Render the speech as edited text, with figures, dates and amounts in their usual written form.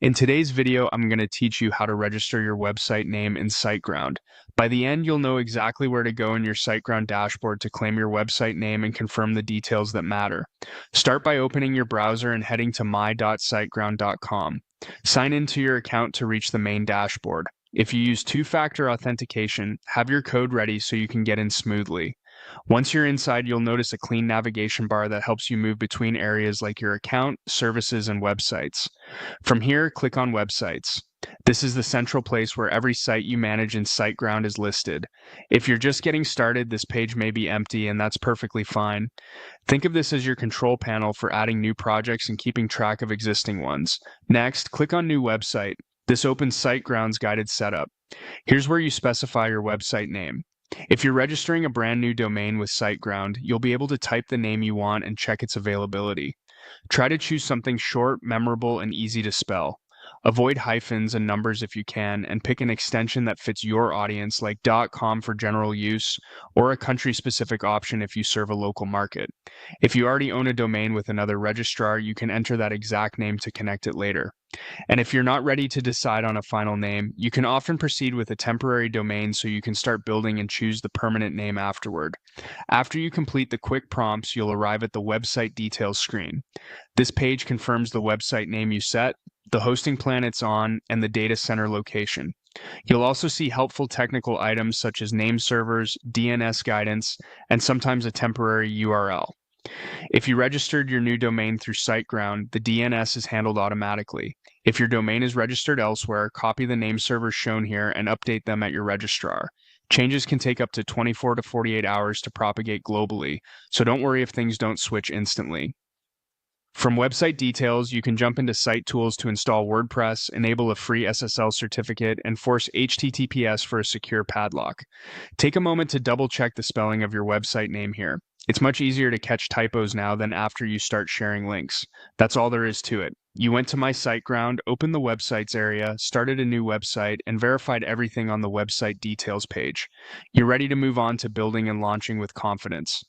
In today's video, I'm going to teach you how to register your website name in Siteground. By the end, you'll know exactly where to go in your Siteground dashboard to claim your website name and confirm the details that matter. Start by opening your browser and heading to my.siteground.com. Sign into your account to reach the main dashboard. If you use two-factor authentication, have your code ready so you can get in smoothly. Once you're inside, you'll notice a clean navigation bar that helps you move between areas like your account, services, and websites. From here, click on Websites. This is the central place where every site you manage in SiteGround is listed. If you're just getting started, this page may be empty, and that's perfectly fine. Think of this as your control panel for adding new projects and keeping track of existing ones. Next, click on New Website. This opens SiteGround's guided setup. Here's where you specify your website name. If you're registering a brand new domain with SiteGround, you'll be able to type the name you want and check its availability. Try to choose something short, memorable, and easy to spell. Avoid hyphens and numbers if you can, and pick an extension that fits your audience like .com for general use, or a country-specific option if you serve a local market. If you already own a domain with another registrar, you can enter that exact name to connect it later. And if you're not ready to decide on a final name, you can often proceed with a temporary domain so you can start building and choose the permanent name afterward. After you complete the quick prompts, you'll arrive at the website details screen. This page confirms the website name you set, the hosting plan it's on, and the data center location. You'll also see helpful technical items such as name servers, DNS guidance, and sometimes a temporary URL. If you registered your new domain through SiteGround, the DNS is handled automatically. If your domain is registered elsewhere, copy the name servers shown here and update them at your registrar. Changes can take up to 24 to 48 hours to propagate globally, so don't worry if things don't switch instantly. From website details, you can jump into Site Tools to install WordPress, enable a free SSL certificate, and force HTTPS for a secure padlock. Take a moment to double-check the spelling of your website name here. It's much easier to catch typos now than after you start sharing links. That's all there is to it. You went to My SiteGround, opened the Websites area, started a new website, and verified everything on the website details page. You're ready to move on to building and launching with confidence.